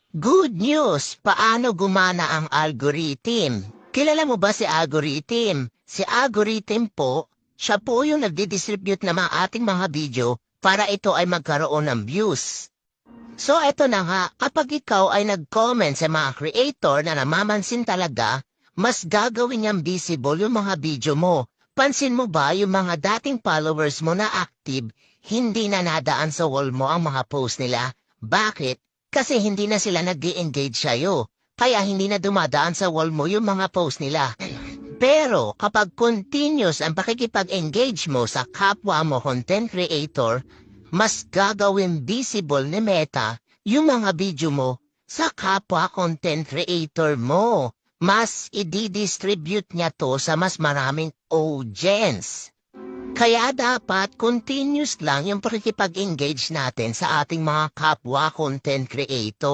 Good news! Paano gumana ang algorithm? Kilala mo ba si algorithm? Si algorithm po, siya po yung nagdi-distribute ng mga ating mga video para ito ay magkaroon ng views. So eto na nga, kapag ikaw ay nag-comment sa mga creator na namamansin talaga, mas gagawin niyang visible yung mga video mo. Pansin mo ba yung mga dating followers mo na active, hindi na nadaan sa wall mo ang mga post nila? Bakit? Kasi hindi na sila nag-i-engage sa'yo. Kaya hindi na dumadaan sa wall mo yung mga post nila. Pero kapag continuous ang pakikipag-engage mo sa kapwa mo content creator, mas gagawin visible ni Meta yung mga video mo sa kapwa content creator mo. Mas i-distribute niya to sa mas maraming audience. Kaya dapat continuous lang yung pakikipag-engage natin sa ating mga kapwa content creator.